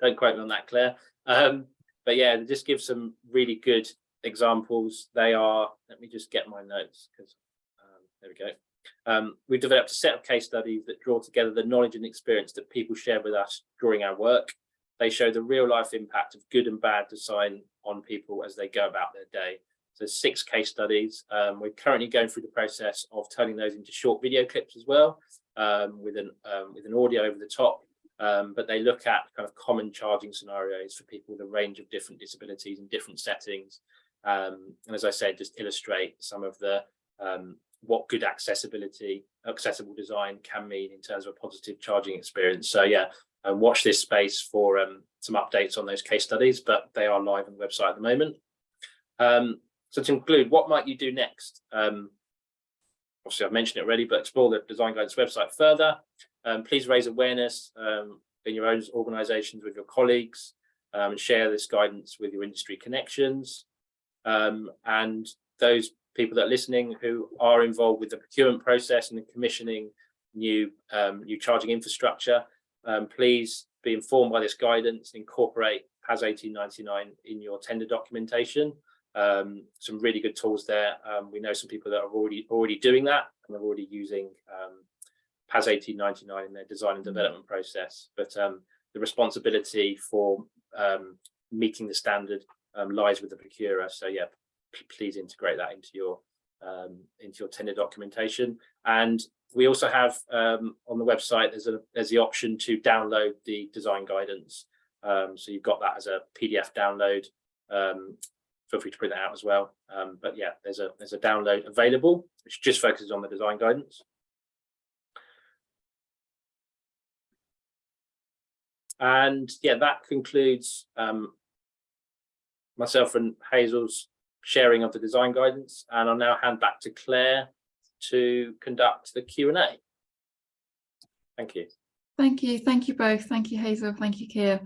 Don't quote me on that, Claire. But yeah, just give some really good examples. They are, let me just get my notes, because there we go. We've developed a set of case studies that draw together the knowledge and experience that people share with us during our work. They show the real life impact of good and bad design on people as they go about their day. So 6 case studies. We're currently going through the process of turning those into short video clips as well, with an audio over the top. But they look at kind of common charging scenarios for people with a range of different disabilities and different settings. And as I said, just illustrate some of the what good accessible design can mean in terms of a positive charging experience. So yeah, watch this space for some updates on those case studies, but they are live on the website at the moment. So to conclude, what might you do next? Obviously, I've mentioned it already, but explore the design guidance website further. Please raise awareness in your own organisations with your colleagues, and share this guidance with your industry connections. And those people that are listening who are involved with the procurement process and the commissioning new charging infrastructure, please be informed by this guidance, incorporate PAS 1899 in your tender documentation. Some really good tools there. We know some people that are already doing that and are already using PAS 1899 in their design and development process, but the responsibility for meeting the standard lies with the procurer. So yeah, please integrate that into your tender documentation. And we also have on the website there's the option to download the design guidance. So you've got that as a PDF download. Feel free to print that out as well. But yeah, there's a download available which just focuses on the design guidance. And yeah, that concludes myself and Hazel's sharing of the design guidance. And I'll now hand back to Claire to conduct the Q&A. Thank you. Thank you both. Thank you, Hazel. Thank you, Keir.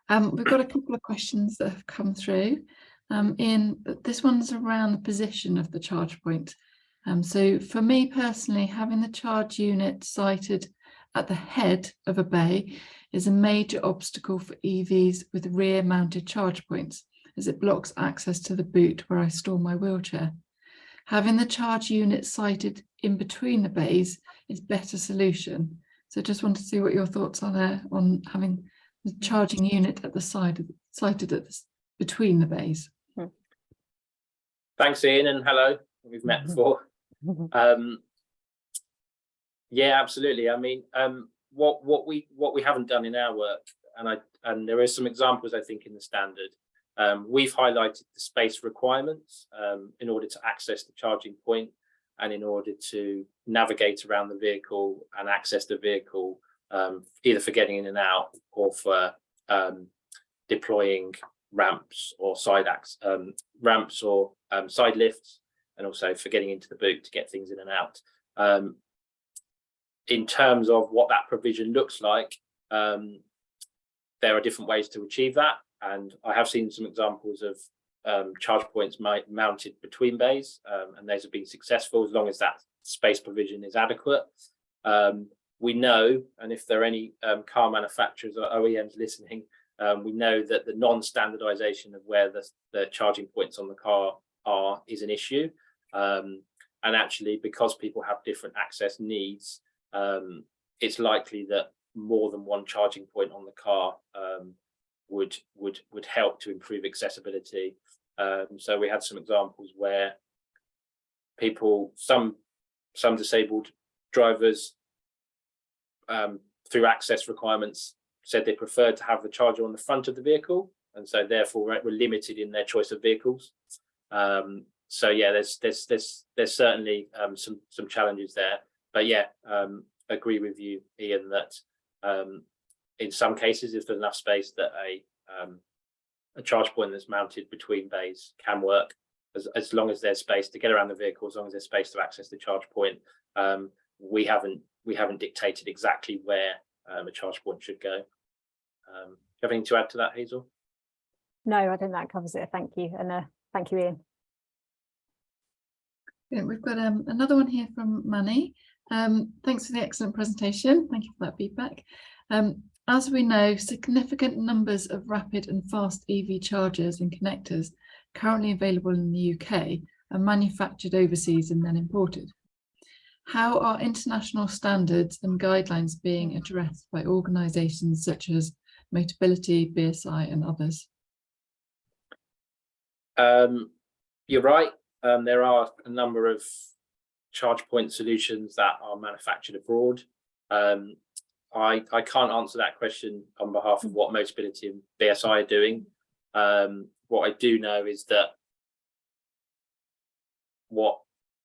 We've got a couple of questions that have come through. This one's around the position of the charge point. So for me personally, having the charge unit sited at the head of a bay is a major obstacle for EVs with rear mounted charge points, as it blocks access to the boot where I store my wheelchair. Having the charge unit sited in between the bays is a better solution. So just want to see what your thoughts are there on having the charging unit at the side, sited at between the bays. Thanks, Ian, and hello. We've met before. Yeah, absolutely. I mean, what we haven't done in our work, and there are some examples I think in the standard. We've highlighted the space requirements in order to access the charging point and in order to navigate around the vehicle and access the vehicle, either for getting in and out or for deploying ramps or side lifts, and also for getting into the boot to get things in and out. In terms of what that provision looks like, there are different ways to achieve that, and I have seen some examples of charge points mounted between bays, and those have been successful as long as that space provision is adequate. We know, and if there are any car manufacturers or OEMs listening, we know that the non-standardization of where the charging points on the car are is an issue, and actually because people have different access needs, it's likely that more than one charging point on the car would help to improve accessibility. So we had some examples where some disabled drivers, through access requirements, said they preferred to have the charger on the front of the vehicle, and so therefore were limited in their choice of vehicles. So yeah, there's certainly some challenges there, but yeah, agree with you, Ian, that in some cases, if there's enough space, that a charge point that's mounted between bays can work, as long as there's space to get around the vehicle, as long as there's space to access the charge point. We haven't dictated exactly where a charge point should go. Do you have anything to add to that, Hazel? No, I think that covers it. Thank you, and thank you, Ian. Yeah, we've got another one here from Manny. Thanks for the excellent presentation. Thank you for that feedback. As we know, significant numbers of rapid and fast EV chargers and connectors currently available in the UK are manufactured overseas and then imported. How are international standards and guidelines being addressed by organisations such as Motability, BSI and others? You're right. There are a number of charge point solutions that are manufactured abroad. I can't answer that question on behalf of what Motability and BSI are doing. What I do know is that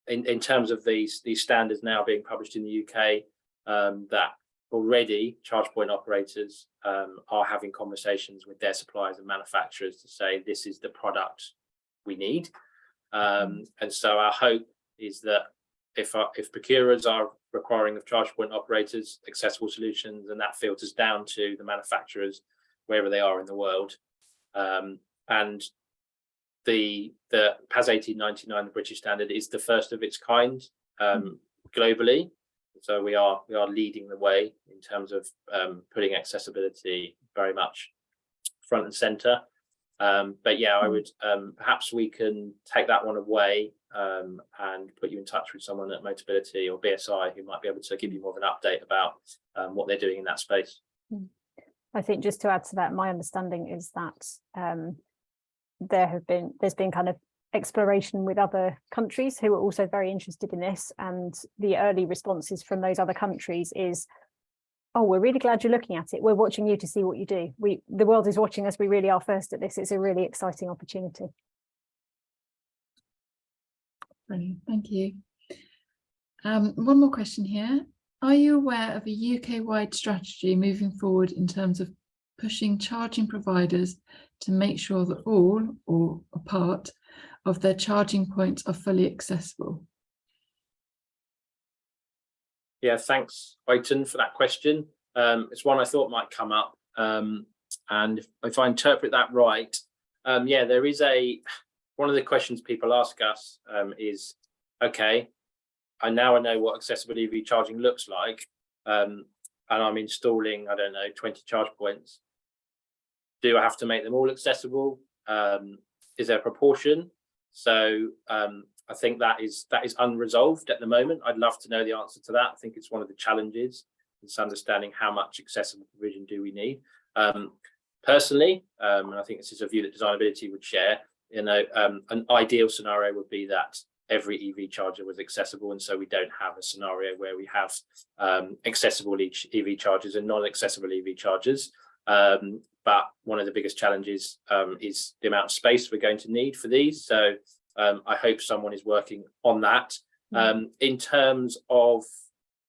in terms of these standards now being published in the UK, that already charge point operators are having conversations with their suppliers and manufacturers to say this is the product we need. And so our hope is that if procurers are requiring of charge point operators accessible solutions, and that filters down to the manufacturers wherever they are in the world. And the PAS 1899, the British standard, is the first of its kind globally. So we are leading the way in terms of putting accessibility very much front and center. But yeah, I would perhaps we can take that one away and put you in touch with someone at Motability or BSI who might be able to give you more of an update about what they're doing in that space. I think just to add to that, my understanding is that there's been kind of exploration with other countries who are also very interested in this, and the early responses from those other countries is, oh, we're really glad you're looking at it. We're watching you to see what you do. The world is watching us. We really are first at this. It's a really exciting opportunity. Brilliant, thank you. One more question here. Are you aware of a UK-wide strategy moving forward in terms of pushing charging providers to make sure that all or a part of their charging points are fully accessible? Yeah, thanks, Oyton, for that question. It's one I thought might come up. And if I interpret that right, yeah, there is one of the questions people ask us is, okay, I know what accessible EV charging looks like, and I'm installing, I don't know, 20 charge points. Do I have to make them all accessible? Is there a proportion? So I think that is unresolved at the moment. I'd love to know the answer to that. I think it's one of the challenges, is understanding how much accessible provision do we need. Personally, and I think this is a view that Designability would share, an ideal scenario would be that every EV charger was accessible, and so we don't have a scenario where we have accessible EV chargers and non-accessible EV chargers. But one of the biggest challenges is the amount of space we're going to need for these. So I hope someone is working on that. In terms of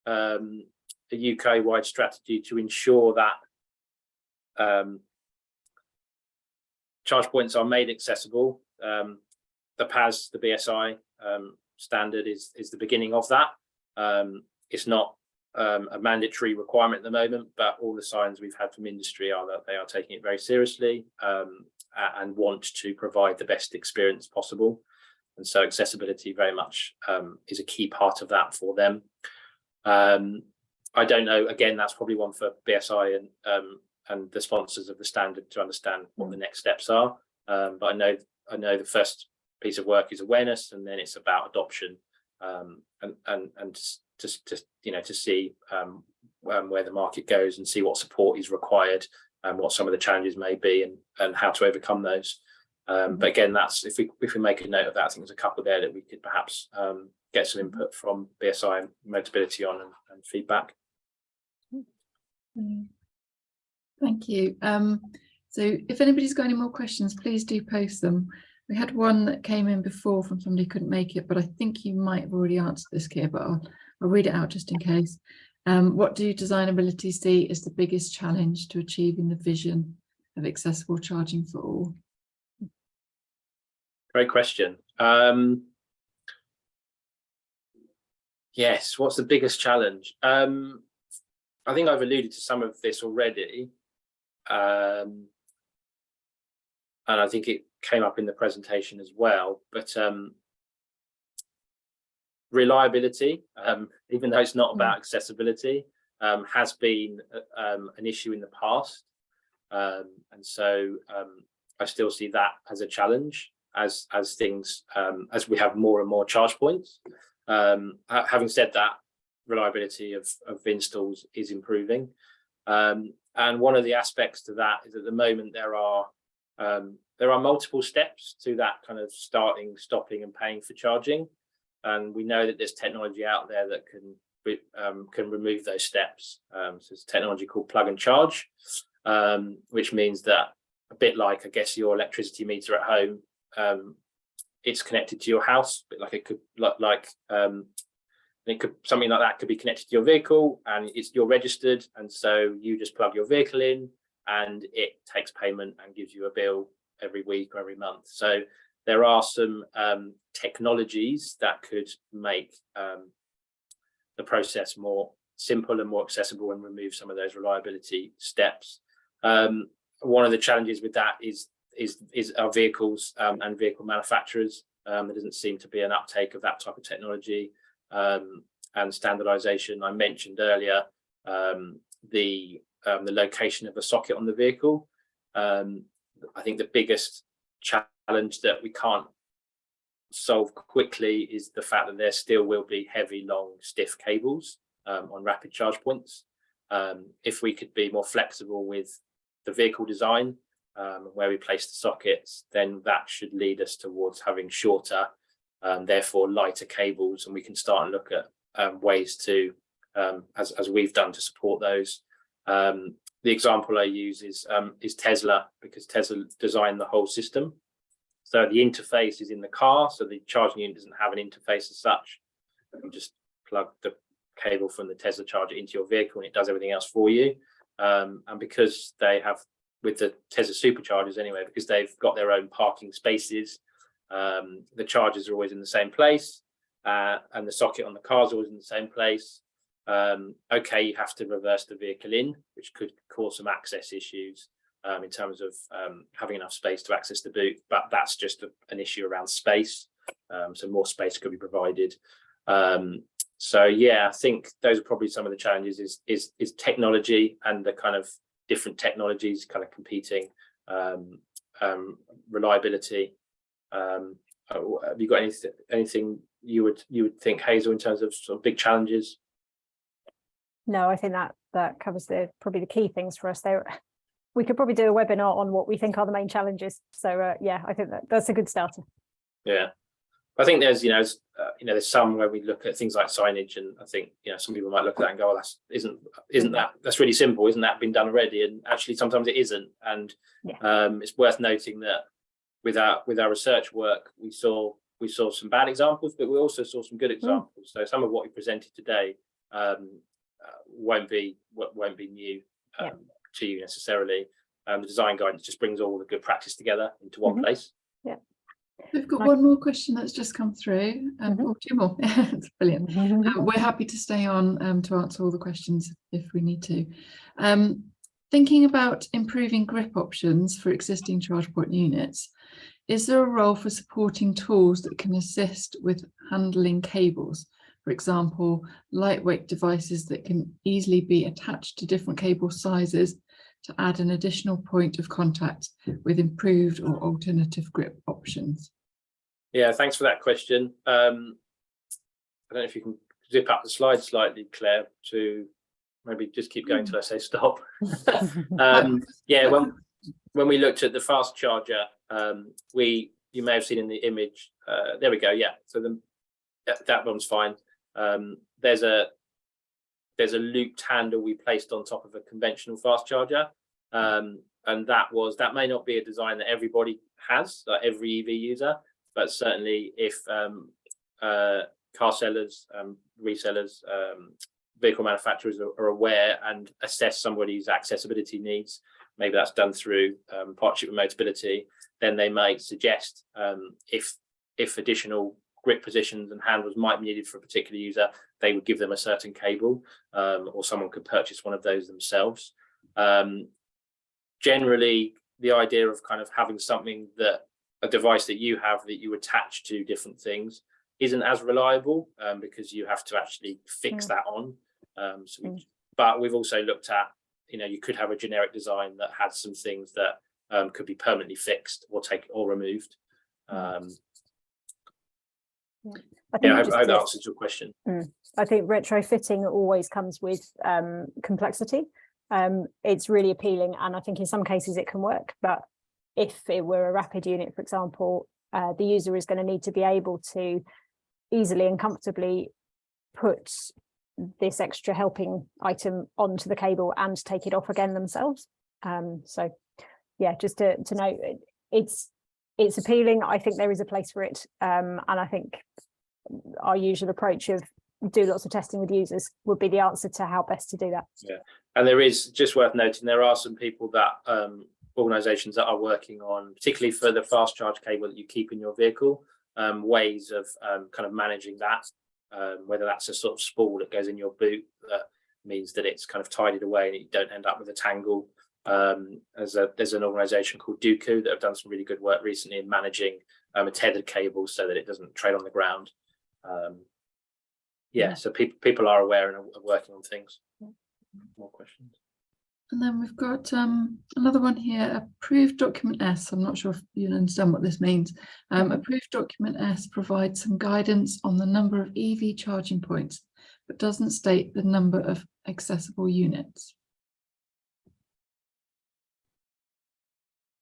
the UK-wide strategy to ensure that charge points are made accessible, the PAS, the BSI standard is the beginning of that. It's not a mandatory requirement at the moment, but all the signs we've had from industry are that they are taking it very seriously and want to provide the best experience possible. And so accessibility very much is a key part of that for them. I don't know, again, that's probably one for BSI and the sponsors of the standard to understand what the next steps are. But I know the first piece of work is awareness, and then it's about adoption and to see where the market goes and see what support is required and what some of the challenges may be and how to overcome those. But again, that's if we make a note of that, I think there's a couple there that we could perhaps get some input from BSI and Motability on and feedback. Thank you. So if anybody's got any more questions, please do post them. We had one that came in before from somebody who couldn't make it, but I think you might have already answered this, Keir, but I'll read it out just in case. What do Designability see as the biggest challenge to achieving the vision of accessible charging for all? Great question. Yes, what's the biggest challenge? I think I've alluded to some of this already. And I think it came up in the presentation as well, but reliability, even though it's not about accessibility, has been an issue in the past. And so I still see that as a challenge as we have more and more charge points. Having said that, reliability of installs is improving. And one of the aspects to that is at the moment there are multiple steps to that kind of starting, stopping and paying for charging. And we know that there's technology out there that can remove those steps. So it's technology called plug and charge, which means that a bit like, I guess, your electricity meter at home, it's connected to your house, but like it could something like that could be connected to your vehicle, and you're registered, and so you just plug your vehicle in and it takes payment and gives you a bill every week or every month. So there are some technologies that could make the process more simple and more accessible and remove some of those reliability steps. One of the challenges with that is our vehicles and vehicle manufacturers. There doesn't seem to be an uptake of that type of technology and standardization. I mentioned earlier the location of the socket on the vehicle. I think the biggest challenge that we can't solve quickly is the fact that there still will be heavy, long, stiff cables on rapid charge points. If we could be more flexible with the vehicle design, where we place the sockets, then that should lead us towards having shorter, therefore lighter cables, and we can start and look at ways to, as we've done, to support those. The example I use is Tesla, because Tesla designed the whole system. So the interface is in the car, so the charging unit doesn't have an interface as such. You just plug the cable from the Tesla charger into your vehicle and it does everything else for you. And because they have, with the Tesla superchargers anyway, because they've got their own parking spaces, the chargers are always in the same place, and the socket on the car is always in the same place. Okay, you have to reverse the vehicle in, which could cause some access issues in terms of having enough space to access the boot, but that's just an issue around space. So more space could be provided. So yeah, I think those are probably some of the challenges is technology and the kind of different technologies kind of competing, reliability. Have you got anything you would think, Hazel, in terms of sort of big challenges? No, I think that covers probably the key things for us there. We could probably do a webinar on what we think are the main challenges. So yeah, I think that's a good starter. Yeah, I think there's there's some where we look at things like signage, and I think some people might look at that and go, "Oh, that's really simple? Isn't that been done already?" And actually, sometimes it isn't. And it's worth noting that with our research work, we saw some bad examples, but we also saw some good examples. So some of what we presented today won't be new to you necessarily. The design guidance just brings all the good practice together into one place. Yeah. We've got one more question that's just come through, or two more. It's brilliant. We're happy to stay on to answer all the questions if we need to. Thinking about improving grip options for existing charge point units, is there a role for supporting tools that can assist with handling cables? For example, lightweight devices that can easily be attached to different cable sizes to add an additional point of contact with improved or alternative grip options. Yeah, thanks for that question. I don't know if you can zip up the slide slightly, Claire, to maybe just keep going till I say stop. Yeah, when we looked at the fast charger, you may have seen in the image, there we go, yeah, so that one's fine. There's a looped handle we placed on top of a conventional fast charger, and that may not be a design that everybody has, like every EV user, but certainly if car sellers, resellers, vehicle manufacturers are aware and assess somebody's accessibility needs, maybe that's done through partnership with Motability, then they might suggest if additional grip positions and handles might be needed for a particular user, they would give them a certain cable, or someone could purchase one of those themselves. Generally, the idea of kind of having something a device that you have that you attach to different things isn't as reliable, because you have to actually fix that on. But we've also looked at, you could have a generic design that has some things that could be permanently fixed or removed. I hope that answers your question. I think retrofitting always comes with complexity. It's really appealing, and I think in some cases it can work, but if it were a rapid unit, for example, the user is going to need to be able to easily and comfortably put this extra helping item onto the cable and take it off again themselves. So yeah, just to note, it's appealing. I think there is a place for it, and I think our usual approach of do lots of testing with users would be the answer to how best to do that. Yeah, and there is, just worth noting, there are some people that organizations that are working on, particularly for the fast charge cable that you keep in your vehicle, ways of kind of managing that, whether that's a sort of spool that goes in your boot that means that it's kind of tidied away and you don't end up with a tangle. There's an organization called Dooku that have done some really good work recently in managing a tethered cable so that it doesn't tread on the ground. Yeah, so people are aware and are working on things. More questions? And then we've got another one here, approved document S. I'm not sure if you understand what this means. Approved document S provides some guidance on the number of EV charging points, but doesn't state the number of accessible units.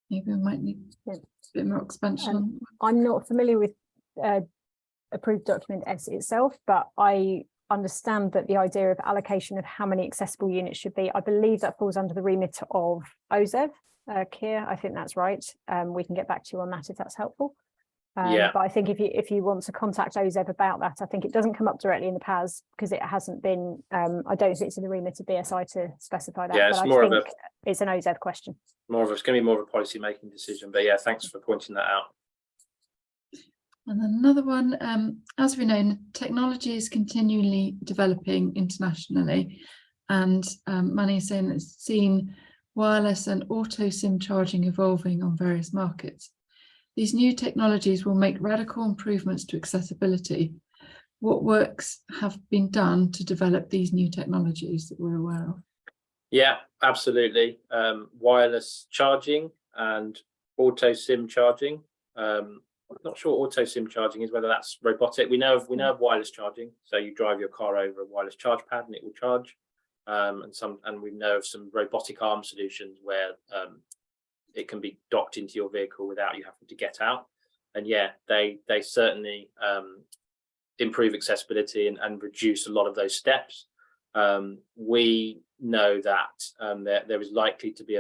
Maybe we might need a bit more expansion on that. I'm not familiar with approved document S itself, but I understand that the idea of allocation of how many accessible units should be, I believe that falls under the remit of OZEV. Keir, I think that's right. We can get back to you on that if that's helpful. Yeah. But I think if you want to contact OZEV about that, I think it doesn't come up directly in the PAS because it hasn't been, I don't think it's in the remit of BSI to specify that. Yeah, but it's I more of think it's an OZEV question. It's going to be more of a policy making decision, but yeah, thanks for pointing that out. And then another one, as we know, technology is continually developing internationally, and Manny is saying it's seen wireless and auto SIM charging evolving on various markets. These new technologies will make radical improvements to accessibility. What works have been done to develop these new technologies that we're aware of? Yeah, absolutely. Wireless charging and auto SIM charging. I'm not sure auto SIM charging is, whether that's robotic. We know of wireless charging. So you drive your car over a wireless charge pad and it will charge. And we know of some robotic arm solutions where it can be docked into your vehicle without you having to get out. And yeah, they certainly improve accessibility and reduce a lot of those steps. We know that there is likely to be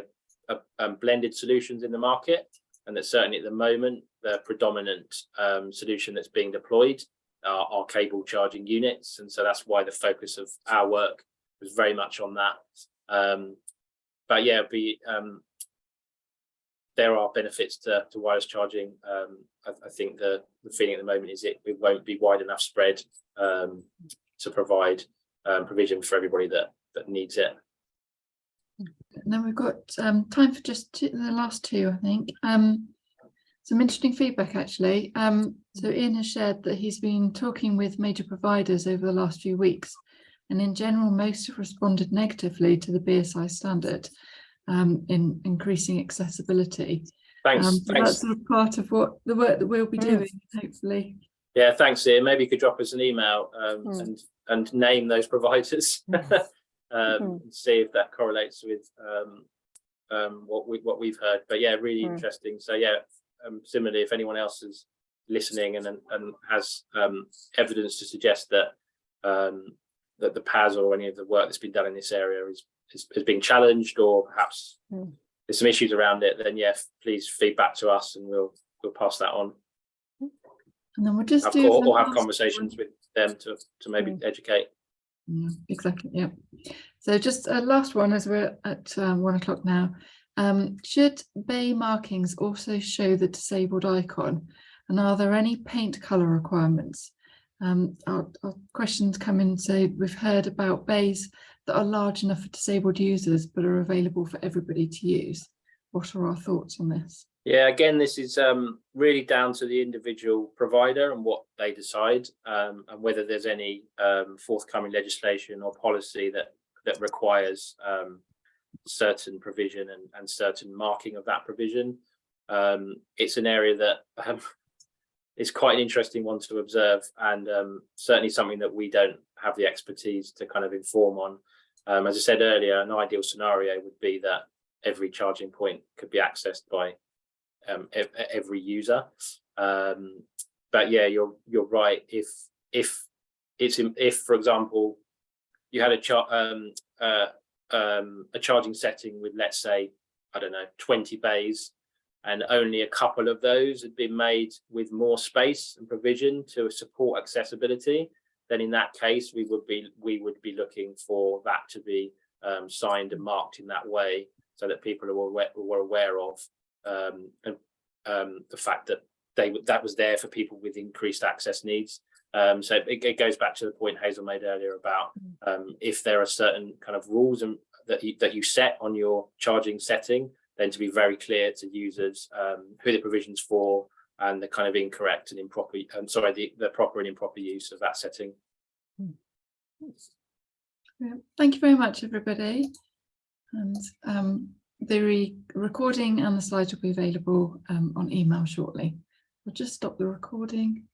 a blended solutions in the market, and that certainly at the moment the predominant solution that's being deployed are cable charging units, and so that's why the focus of our work was very much on that. But yeah, there are benefits to wireless charging. I think the feeling at the moment is it won't be wide enough spread to provide provision for everybody that needs it. And then we've got time for just the last two, I think. Some interesting feedback, actually. So Ian has shared that he's been talking with major providers over the last few weeks, and in general, most have responded negatively to the BSI standard in increasing accessibility. Thanks. So that's sort of part of what the work that we'll be doing, hopefully. Yeah, thanks, Ian. Maybe you could drop us an email and name those providers. See if that correlates with what we've heard. But yeah, really interesting. So yeah, similarly, if anyone else is listening and has evidence to suggest that that the PAS or any of the work that's been done in this area is being challenged, or perhaps there's some issues around it, then yeah, please feedback to us and we'll pass that on. And then we'll just have conversations with them to maybe educate. Yeah, exactly. Yeah. So just a last one, as we're at 1 o'clock now. Should bay markings also show the disabled icon, and are there any paint color requirements? Our questions come in. So we've heard about bays that are large enough for disabled users but are available for everybody to use. What are our thoughts on this? Yeah, again, this is really down to the individual provider and what they decide, and whether there's any forthcoming legislation or policy that requires certain provision and certain marking of that provision. It's an area that is quite an interesting one to observe, and certainly something that we don't have the expertise to kind of inform on. As I said earlier, an ideal scenario would be that every charging point could be accessed by every user, but yeah, you're right. If for example you had a charging setting with, let's say, I don't know, 20 bays, and only a couple of those had been made with more space and provision to support accessibility, then in that case we would be looking for that to be signed and marked in that way, so that people were aware of the fact that that was there for people with increased access needs. So it goes back to the point Hazel made earlier about if there are certain kind of rules that you set on your charging setting, then to be very clear to users who the provision's for and the kind of incorrect and improper, the proper and improper use of that setting. Yeah. Thank you very much, everybody. And the recording and the slides will be available on email shortly. We'll just stop the recording.